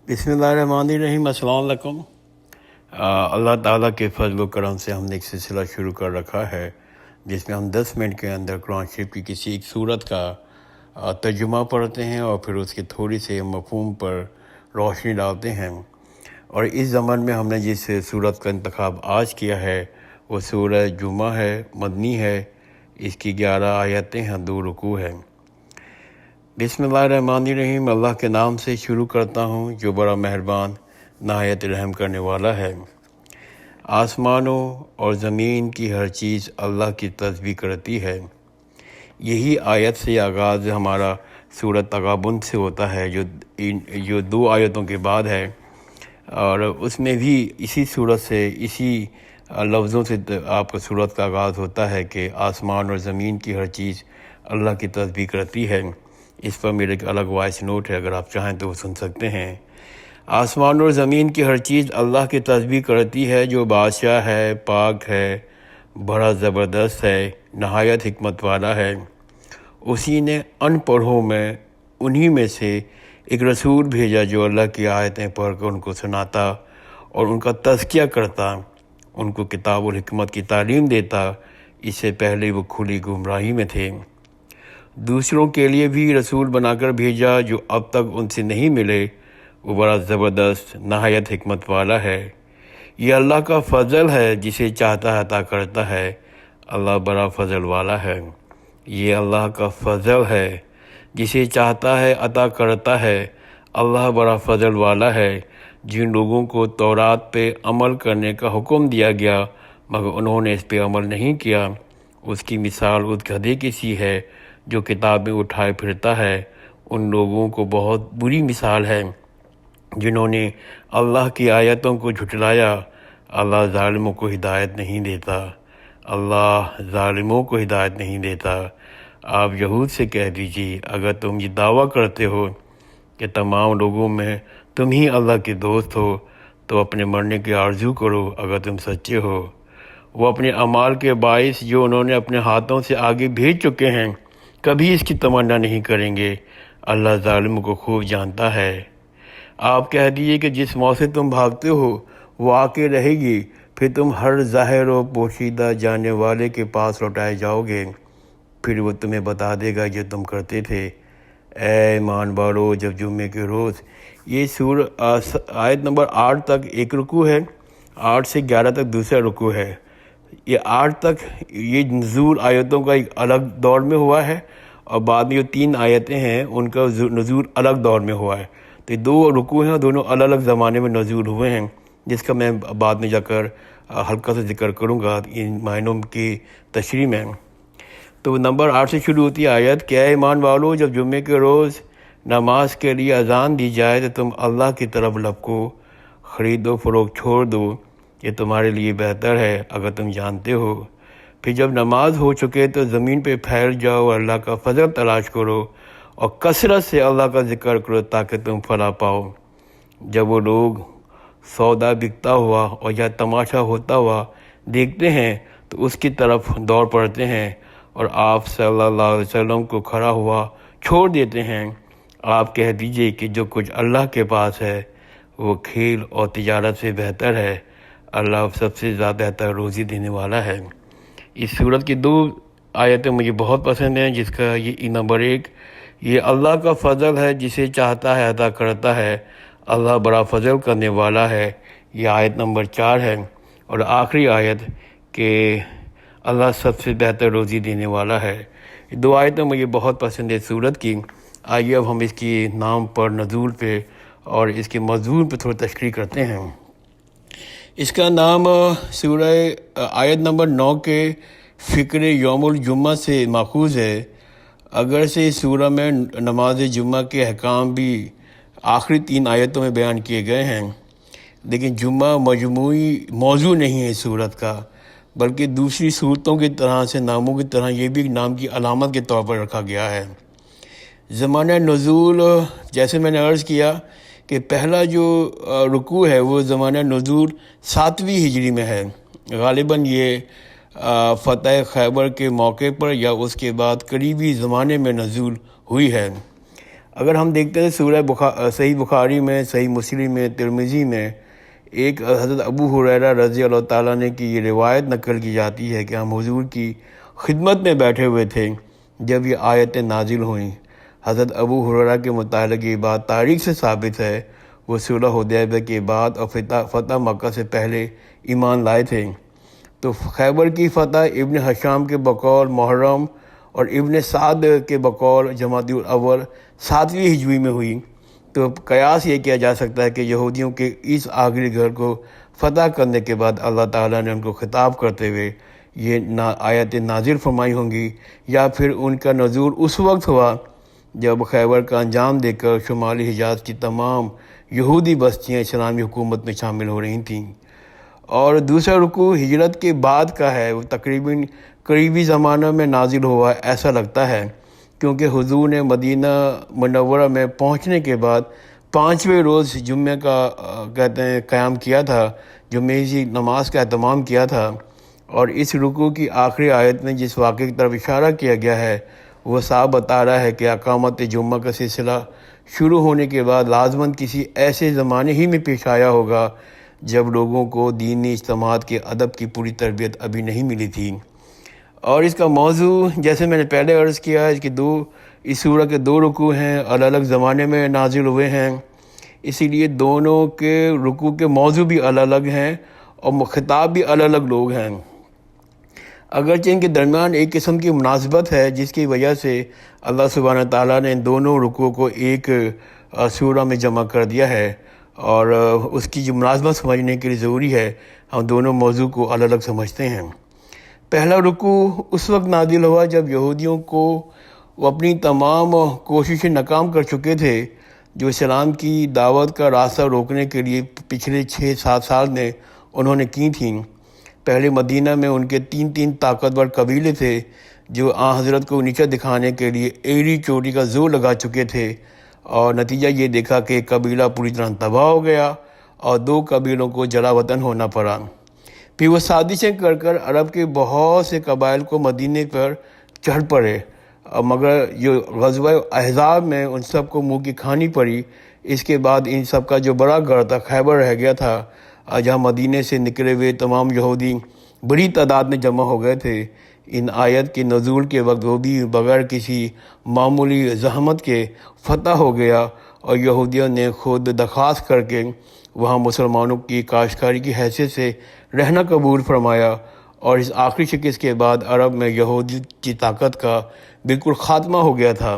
بسم اللہ الرحمن الرحیم۔ السلام علیکم۔ اللہ تعالیٰ کے فضل و کرم سے ہم نے ایک سلسلہ شروع کر رکھا ہے جس میں ہم 10 منٹ کے اندر قرآن شریف کی کسی ایک سورت کا ترجمہ پڑھتے ہیں اور پھر اس کے تھوڑی سے مفہوم پر روشنی ڈالتے ہیں۔ اور اس زمن میں ہم نے جس سورت کا انتخاب آج کیا ہے وہ سورہ جمعہ ہے، مدنی ہے۔ اس کی 11 آیتیں ہیں، 2 رکوع ہیں۔ بسم اللہ الرحمن الرحیم۔ اللہ کے نام سے شروع کرتا ہوں جو بڑا مہربان نہایت رحم کرنے والا ہے۔ آسمانوں اور زمین کی ہر چیز اللہ کی تسبیح کرتی ہے۔ یہی آیت سے آغاز ہمارا سورۃ تغابن سے ہوتا ہے جو 2 آیتوں کے بعد ہے، اور اس میں بھی اسی سورت سے اسی لفظوں سے آپ کا سورت کا آغاز ہوتا ہے کہ آسمان اور زمین کی ہر چیز اللہ کی تسبیح کرتی ہے۔ اس پر میرے ایک الگ وائس نوٹ ہے، اگر آپ چاہیں تو وہ سن سکتے ہیں۔ آسمان اور زمین کی ہر چیز اللہ کی تسبیح کرتی ہے جو بادشاہ ہے، پاک ہے، بڑا زبردست ہے، نہایت حکمت والا ہے۔ اسی نے ان پڑھوں میں انہی میں سے ایک رسول بھیجا جو اللہ کی آیتیں پڑھ کر ان کو سناتا اور ان کا تزکیہ کرتا، ان کو کتاب الحکمت کی تعلیم دیتا۔ اس سے پہلے وہ کھلی گمراہی میں تھے۔ دوسروں کے لیے بھی رسول بنا کر بھیجا جو اب تک ان سے نہیں ملے۔ وہ بڑا زبردست نہایت حکمت والا ہے۔ یہ اللہ کا فضل ہے، جسے چاہتا ہے عطا کرتا ہے۔ اللہ بڑا فضل والا ہے۔ یہ اللہ کا فضل ہے، جسے چاہتا ہے عطا کرتا ہے۔ اللہ بڑا فضل والا ہے۔ جن لوگوں کو تورات پہ عمل کرنے کا حکم دیا گیا مگر انہوں نے اس پہ عمل نہیں کیا، اس کی مثال اس گدھے کی سی ہے جو کتابیں اٹھائے پھرتا ہے۔ ان لوگوں کو بہت بری مثال ہے جنہوں نے اللہ کی آیتوں کو جھٹلایا۔ اللہ ظالموں کو ہدایت نہیں دیتا۔ اللہ ظالموں کو ہدایت نہیں دیتا۔ آپ یہود سے کہہ دیجیے، اگر تم یہ دعویٰ کرتے ہو کہ تمام لوگوں میں تم ہی اللہ کے دوست ہو تو اپنے مرنے کی آرزو کرو اگر تم سچے ہو۔ وہ اپنے اعمال کے باعث جو انہوں نے اپنے ہاتھوں سے آگے بھیج چکے ہیں کبھی اس کی تمنا نہیں کریں گے۔ اللہ ظالموں کو خوب جانتا ہے۔ آپ کہہ دیجیے کہ جس موت سے تم بھاگتے ہو وہ آ کے رہے گی، پھر تم ہر ظاہر و پوشیدہ جاننے والے کے پاس لوٹائے جاؤ گے، پھر وہ تمہیں بتا دے گا جو تم کرتے تھے۔ اے ایمان والو، جب جمعے کے روز، یہ آیت نمبر 8 تک ایک رکوع ہے، 8 سے 11 تک دوسرا رکوع ہے۔ یہ 8 تک یہ نزول آیتوں کا ایک الگ دور میں ہوا ہے، اور بعد میں جو 3 آیتیں ہیں ان کا نزول الگ دور میں ہوا ہے۔ تو یہ 2 رکوع ہیں، دونوں الگ الگ زمانے میں نزول ہوئے ہیں، جس کا میں بعد میں جا کر ہلکا سے ذکر کروں گا ان معنوں کی تشریح میں۔ تو نمبر 8 سے شروع ہوتی ہے آیت کہ اے ایمان والو، جب جمعے کے روز نماز کے لیے اذان دی جائے تو تم اللہ کی طرف لپکو، خرید و فروخت چھوڑ دو، یہ تمہارے لیے بہتر ہے اگر تم جانتے ہو۔ پھر جب نماز ہو چکے تو زمین پہ پھیل جاؤ اور اللہ کا فضل تلاش کرو اور کثرت سے اللہ کا ذکر کرو تاکہ تم فلاح پاؤ۔ جب وہ لوگ سودا بکتا ہوا اور یا تماشا ہوتا ہوا دیکھتے ہیں تو اس کی طرف دوڑ پڑتے ہیں، اور آپ صلی اللہ علیہ وسلم کو کھڑا ہوا چھوڑ دیتے ہیں۔ آپ کہہ دیجئے کہ جو کچھ اللہ کے پاس ہے وہ کھیل اور تجارت سے بہتر ہے۔ اللہ سب سے زیادہ بہتر روزی دینے والا ہے۔ اس سورت کی 2 آیتیں مجھے بہت پسند ہیں، جس کا یہ نمبر 1، یہ اللہ کا فضل ہے، جسے چاہتا ہے عطا کرتا ہے۔ اللہ بڑا فضل کرنے والا ہے، یہ آیت نمبر 4 ہے۔ اور آخری آیت کہ اللہ سب سے بہتر روزی دینے والا ہے۔ یہ 2 آیتیں مجھے بہت پسند ہے سورت کی۔ آئیے اب ہم اس کی نام پر، نزول پہ اور اس کے مضمون پہ تھوڑا تشریح کرتے ہیں۔ اس کا نام سورہ آیت نمبر 9 کے فکر یوم الجمعہ سے ماخوذ ہے۔ اگرچہ اس سورہ میں نماز جمعہ کے احکام بھی آخری 3 آیتوں میں بیان کیے گئے ہیں، لیکن جمعہ مجموعی موضوع نہیں ہے اس سورت کا، بلکہ دوسری صورتوں کی طرح سے ناموں کی طرح یہ بھی نام کی علامت کے طور پر رکھا گیا ہے۔ زمانہ نزول، جیسے میں نے عرض کیا کہ پہلا جو رکوع ہے وہ زمانہ نزول 7ویں ہجری میں ہے۔ غالباً یہ فتح خیبر کے موقع پر یا اس کے بعد قریبی زمانے میں نزول ہوئی ہے۔ اگر ہم دیکھتے ہیں صحیح بخاری میں، صحیح مسلم میں، ترمذی میں ایک حضرت ابو ہریرہ رضی اللہ تعالیٰ نے کی یہ روایت نقل کی جاتی ہے کہ ہم حضور کی خدمت میں بیٹھے ہوئے تھے جب یہ آیتیں نازل ہوئیں۔ حضرت ابو ہریرہ کے متعلق یہ بات تاریخ سے ثابت ہے، وہ صلح حدیبیہ کے بعد اور فتح مکہ سے پہلے ایمان لائے تھے۔ تو خیبر کی فتح ابن حشام کے بقول محرم اور ابن سعد کے بقول جمادی الاول 7ویں ہجری میں ہوئی۔ تو قیاس یہ کیا جا سکتا ہے کہ یہودیوں کے اس آخری گھر کو فتح کرنے کے بعد اللہ تعالیٰ نے ان کو خطاب کرتے ہوئے یہ آیتیں نازل فرمائی ہوں گی، یا پھر ان کا نزول اس وقت ہوا جب خیبر کا انجام دے کر شمالی حجاز کی تمام یہودی بستیاں اسلامی حکومت میں شامل ہو رہی تھیں۔ اور دوسرا رکوع ہجرت کے بعد کا ہے، وہ تقریباً قریبی زمانہ میں نازل ہوا ایسا لگتا ہے، کیونکہ حضور نے مدینہ منورہ میں پہنچنے کے بعد 5ویں روز جمعہ کا قیام کیا تھا، جمعہ کی نماز کا اہتمام کیا تھا۔ اور اس رکوع کی آخری آیت میں جس واقعے کی طرف اشارہ کیا گیا ہے وہ صاحب بتا رہا ہے کہ اقامت جمعہ کا سلسلہ شروع ہونے کے بعد لازماً کسی ایسے زمانے ہی میں پیش آیا ہوگا جب لوگوں کو دینی اجتماعات کے ادب کی پوری تربیت ابھی نہیں ملی تھی۔ اور اس کا موضوع جیسے میں نے پہلے عرض کیا، اس سورہ کے 2 رکوع ہیں، الگ الگ زمانے میں نازل ہوئے ہیں، اسی لیے دونوں کے رکوع کے موضوع بھی الگ الگ ہیں اور خطاب بھی الگ الگ لوگ ہیں۔ اگرچہ ان کے درمیان ایک قسم کی مناسبت ہے جس کی وجہ سے اللہ سبحانہ تعالیٰ نے ان دونوں رکوع کو ایک سورہ میں جمع کر دیا ہے، اور اس کی جو مناسبت سمجھنے کے لیے ضروری ہے ہم دونوں موضوع کو الگ الگ سمجھتے ہیں۔ پہلا رکوع اس وقت نازل ہوا جب یہودیوں کو وہ اپنی تمام کوششیں ناکام کر چکے تھے جو اسلام کی دعوت کا راستہ روکنے کے لیے پچھلے 6-7 سال میں انہوں نے کی تھیں۔ پہلے مدینہ میں ان کے 3 طاقتور قبیلے تھے جو حضرت کو نیچا دکھانے کے لیے ایڑی چوٹی کا زور لگا چکے تھے، اور نتیجہ یہ دیکھا کہ ایک قبیلہ پوری طرح تباہ ہو گیا اور 2 قبیلوں کو جلا وطن ہونا پڑا۔ پھر وہ سازشیں کر عرب کے بہت سے قبائل کو مدینے پر چڑھ پڑے، مگر جو غزوہ احزاب میں ان سب کو منہ کی کھانی پڑی۔ اس کے بعد ان سب کا جو بڑا گڑھ تھا خیبر رہ گیا تھا، جہاں مدینے سے نکلے ہوئے تمام یہودی بڑی تعداد میں جمع ہو گئے تھے۔ ان آیت کے نزول کے وقت وہ بھی بغیر کسی معمولی زحمت کے فتح ہو گیا، اور یہودیوں نے خود درخواست کر کے وہاں مسلمانوں کی کاشتکاری کی حیثیت سے رہنا قبول فرمایا، اور اس آخری شکست کے بعد عرب میں یہودی کی طاقت کا بالکل خاتمہ ہو گیا تھا۔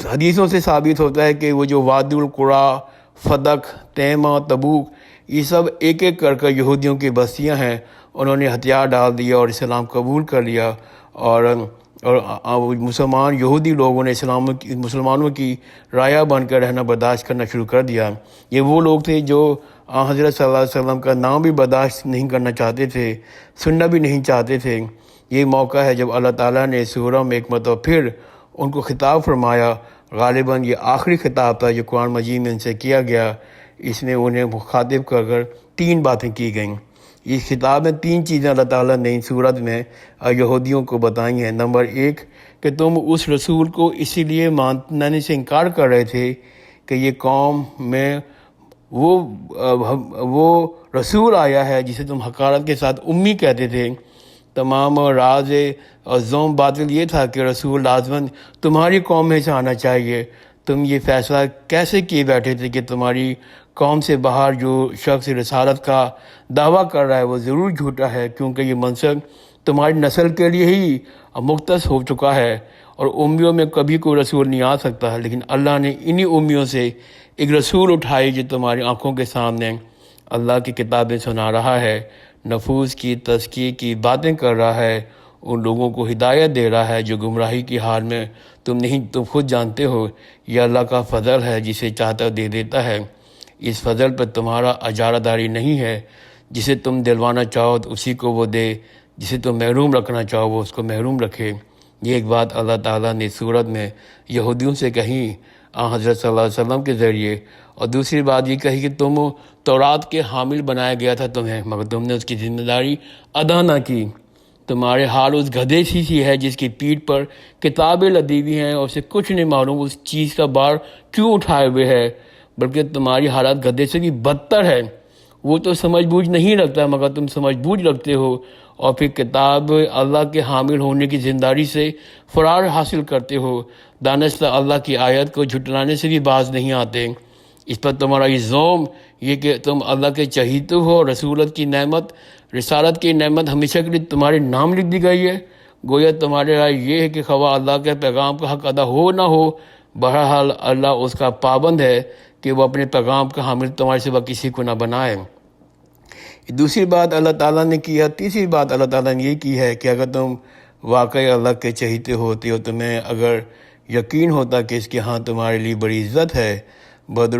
حدیثوں سے ثابت ہوتا ہے کہ وہ جو وادی القرا، فدق، تیمہ، تبوک، یہ سب ایک ایک کر یہودیوں کی بستیاں ہیں، انہوں نے ہتھیار ڈال دیا اور اسلام قبول کر لیا، اور یہودی لوگوں نے مسلمانوں کی رعایا بن کر رہنا برداشت کرنا شروع کر دیا۔ یہ وہ لوگ تھے جو حضرت صلی اللہ علیہ وسلم کا نام بھی برداشت نہیں کرنا چاہتے تھے، سننا بھی نہیں چاہتے تھے۔ یہ موقع ہے جب اللہ تعالیٰ نے سورہ میں ایک مرتبہ پھر ان کو خطاب فرمایا، غالباً یہ آخری خطاب تھا جو قرآن مجید میں ان سے کیا گیا۔ اس میں انہیں مخاطب کر 3 باتیں کی گئیں۔ اس خطاب میں 3 چیزیں اللہ تعالیٰ نے ان صورت میں یہودیوں کو بتائی ہیں۔ نمبر 1 کہ تم اس رسول کو اسی لیے ماننے سے انکار کر رہے تھے کہ یہ قوم میں وہ رسول آیا ہے جسے تم حقارت کے ساتھ امی کہتے تھے۔ تمام راز اور زوم باطل یہ تھا کہ رسول لازماً تمہاری قوم میں سے آنا چاہیے۔ تم یہ فیصلہ کیسے کیے بیٹھے تھے کہ تمہاری قوم سے باہر جو شخص رسالت کا دعویٰ کر رہا ہے وہ ضرور جھوٹا ہے، کیونکہ یہ منصب تمہاری نسل کے لیے ہی مختص ہو چکا ہے، اور امیوں میں کبھی کوئی رسول نہیں آ سکتا ہے، لیکن اللہ نے انہی امیوں سے ایک رسول اٹھائی جو تمہاری آنکھوں کے سامنے اللہ کی کتابیں سنا رہا ہے، نفوس کی تزکیے کی باتیں کر رہا ہے، ان لوگوں کو ہدایت دے رہا ہے جو گمراہی کی حال میں تم خود جانتے ہو۔ یہ اللہ کا فضل ہے، جسے چاہتا دے دیتا ہے۔ اس فضل پر تمہارا اجارہ داری نہیں ہے، جسے تم دلوانا چاہو تو اسی کو وہ دے، جسے تم محروم رکھنا چاہو وہ اس کو محروم رکھے۔ یہ ایک بات اللہ تعالیٰ نے سورت میں یہودیوں سے کہی حضرت صلی اللہ علیہ وسلم کے ذریعے، اور دوسری بات یہ کہی کہ تم تورات کے حامل بنایا گیا تھا تمہیں، مگر تم نے اس کی ذمہ داری ادا نہ کی۔ تمہارے حال اس گدھے سی ہے جس کی پیٹھ پر کتابیں لدی ہوئی ہیں اور اسے کچھ نہیں معلوم اس چیز کا بار کیوں اٹھائے ہوئے ہے، بلکہ تمہاری حالت گدھے سے بھی بدتر ہے۔ وہ تو سمجھ بوجھ نہیں رکھتا مگر تم سمجھ بوجھ رکھتے ہو، اور پھر کتاب اللہ کے حامل ہونے کی ذمہ داری سے فرار حاصل کرتے ہو، دانستہ اللہ کی آیت کو جھٹلانے سے بھی باز نہیں آتے۔ اس پر تمہارا یہ زوم، یہ کہ تم اللہ کے چہیتے ہو، رسولت کی نعمت، رسالت کی نعمت ہمیشہ کے لیے تمہارے نام لکھ دی گئی ہے۔ گویا تمہارے رائے یہ ہے کہ خواہ اللہ کے پیغام کا حق ادا ہو نہ ہو، بہرحال اللہ اس کا پابند ہے کہ وہ اپنے پیغام کا حامل تمہارے سوا کسی کو نہ بنائے۔ دوسری بات اللہ تعالیٰ نے کی ہے۔ تیسری بات اللہ تعالیٰ نے یہ کی ہے کہ اگر تم واقعی اللہ کے چہیتے ہوتے ہو، تمہیں اگر یقین ہوتا کہ اس کے ہاں تمہارے لیے بڑی عزت ہے،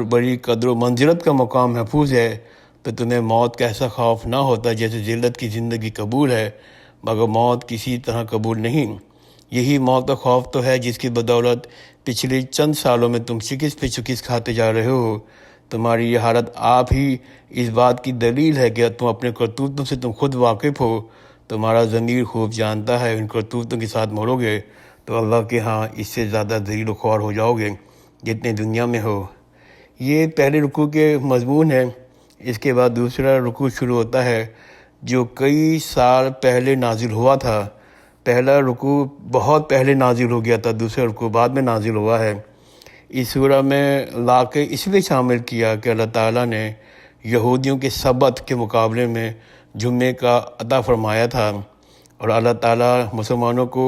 بڑی قدر و منزلت کا مقام محفوظ ہے، تو تمہیں موت کا ایسا خوف نہ ہوتا جیسے ذلت کی زندگی قبول ہے مگر موت کسی طرح قبول نہیں۔ یہی موت کا خوف تو ہے جس کی بدولت پچھلے چند سالوں میں تم شکست پہ شکست کھاتے جا رہے ہو۔ تمہاری یہ حالت آپ ہی اس بات کی دلیل ہے کہ تم اپنے کرتوتوں سے تم خود واقف ہو۔ تمہارا ضمیر خوب جانتا ہے ان کرتوتوں کے ساتھ مرو گے تو اللہ کے ہاں اس سے زیادہ ذلیل و خوار ہو جاؤ گے جتنے دنیا میں ہو۔ یہ پہلے رکوع کے مضمون ہے۔ اس کے بعد دوسرا رکوع شروع ہوتا ہے جو کئی سال پہلے نازل ہوا تھا۔ پہلا رکوع بہت پہلے نازل ہو گیا تھا، دوسرا رکوع بعد میں نازل ہوا ہے۔ اس سورہ میں لا کے اس لیے شامل کیا کہ اللہ تعالیٰ نے یہودیوں کے سبت کے مقابلے میں جمعے کا عطا فرمایا تھا، اور اللہ تعالیٰ مسلمانوں کو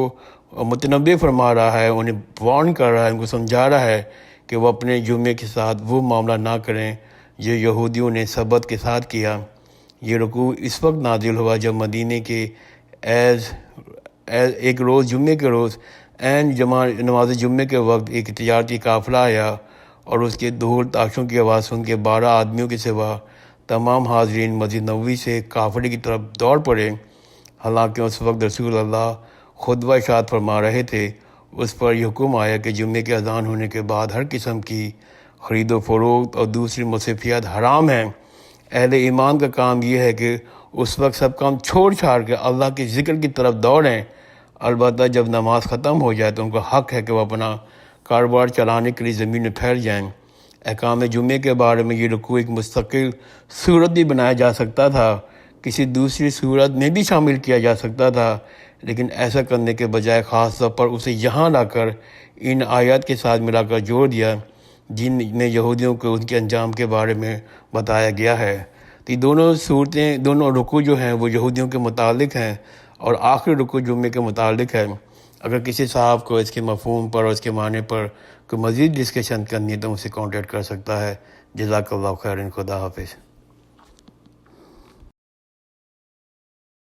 متنبہ فرما رہا ہے، انہیں وارن کر رہا ہے، ان کو سمجھا رہا ہے کہ وہ اپنے جمعے کے ساتھ وہ معاملہ نہ کریں جو یہودیوں نے سبت کے ساتھ کیا۔ یہ رکوع اس وقت نازل ہوا جب مدینے کے ایک روز جمعے کے روز نماز جمعے کے وقت ایک تجارتی قافلہ آیا اور اس کے ڈھول تاشوں کی آواز سن کے 12 آدمیوں کے سوا تمام حاضرین مسجد نبوی سے قافلے کی طرف دوڑ پڑے۔ حالانکہ اس وقت رسول اللہ خطبہ ارشاد فرما رہے تھے، اس پر یہ حکم آیا کہ جمعے کے اذان ہونے کے بعد ہر قسم کی خرید و فروخت اور دوسری مصروفیات حرام ہیں۔ اہل ایمان کا کام یہ ہے کہ اس وقت سب کام چھوڑ چھاڑ کے اللہ کے ذکر کی طرف دوڑیں۔ البتہ جب نماز ختم ہو جائے تو ان کا حق ہے کہ وہ اپنا کاروبار چلانے کے لیے زمین میں پھیل جائیں۔ احکام جمعے کے بارے میں یہ رکوع ایک مستقل صورت بھی بنایا جا سکتا تھا، کسی دوسری صورت میں بھی شامل کیا جا سکتا تھا، لیکن ایسا کرنے کے بجائے خاص طور پر اسے یہاں لا کر ان آیات کے ساتھ ملا کر جوڑ دیا جن میں یہودیوں کو ان کے انجام کے بارے میں بتایا گیا ہے۔ تو یہ دونوں رکوع جو ہیں وہ یہودیوں کے متعلق ہیں، اور آخری رکوع جمعے کے متعلق ہے۔ اگر کسی صاحب کو اس کے مفہوم پر اور اس کے معنی پر کوئی مزید ڈسکشن کرنی ہے تو مجھ سے کانٹیکٹ کر سکتا ہے۔ جزاک اللہ خیر، خدا حافظ۔